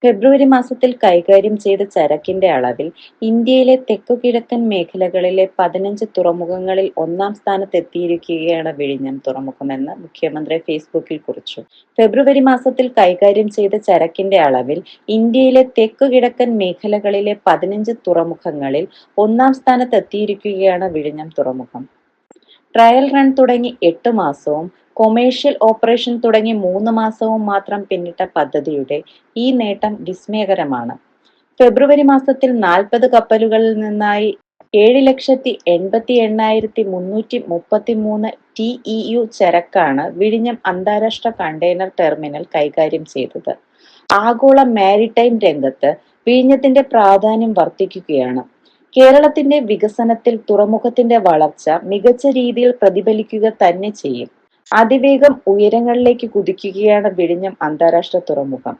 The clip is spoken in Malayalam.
ഫെബ്രുവരി മാസത്തിൽ കൈകാര്യം ചെയ്ത ചരക്കിന്റെ അളവിൽ ഇന്ത്യയിലെ തെക്കുകിഴക്കൻ മേഖലകളിലെ 15 തുറമുഖങ്ങളിൽ ഒന്നാം സ്ഥാനത്തെത്തിയിരിക്കുകയാണ് വിഴിഞ്ഞം തുറമുഖമെന്ന് മുഖ്യമന്ത്രി ഫേസ്ബുക്കിൽ കുറിച്ചു. ഫെബ്രുവരി മാസത്തിൽ കൈകാര്യം ചെയ്ത ചരക്കിന്റെ അളവിൽ ഇന്ത്യയിലെ തെക്കുകിഴക്കൻ മേഖലകളിലെ 15 തുറമുഖങ്ങളിൽ ഒന്നാം സ്ഥാനത്തെത്തിയിരിക്കുകയാണ് വിഴിഞ്ഞം തുറമുഖം. ട്രയൽ റൺ തുടങ്ങി 8 മാസവും കൊമേഴ്ഷ്യൽ ഓപ്പറേഷൻ തുടങ്ങി 3 മാസവും മാത്രം പിന്നിട്ട പദ്ധതിയുടെ ഈ നേട്ടം വിസ്മയകരമാണ്. ഫെബ്രുവരി മാസത്തിൽ 40 കപ്പലുകളിൽ നിന്നായി 7,88,333 TEU ചരക്കാണ് വിഴിഞ്ഞം അന്താരാഷ്ട്ര കണ്ടെയ്നർ ടെർമിനൽ കൈകാര്യം ചെയ്തത്. ആഗോള മാരിടൈം രംഗത്ത് വിഴിഞ്ഞത്തിന്റെ പ്രാധാന്യം വർദ്ധിക്കുകയാണ്. കേരളത്തിന്റെ വികസനത്തിൽ തുറമുഖത്തിന്റെ വളർച്ച മികച്ച രീതിയിൽ പ്രതിഫലിക്കുക തന്നെ ചെയ്യും. അതിവേഗം ഉയരങ്ങളിലേക്ക് കുതിക്കുകയാണ് വിഴിഞ്ഞം അന്താരാഷ്ട്ര തുറമുഖം.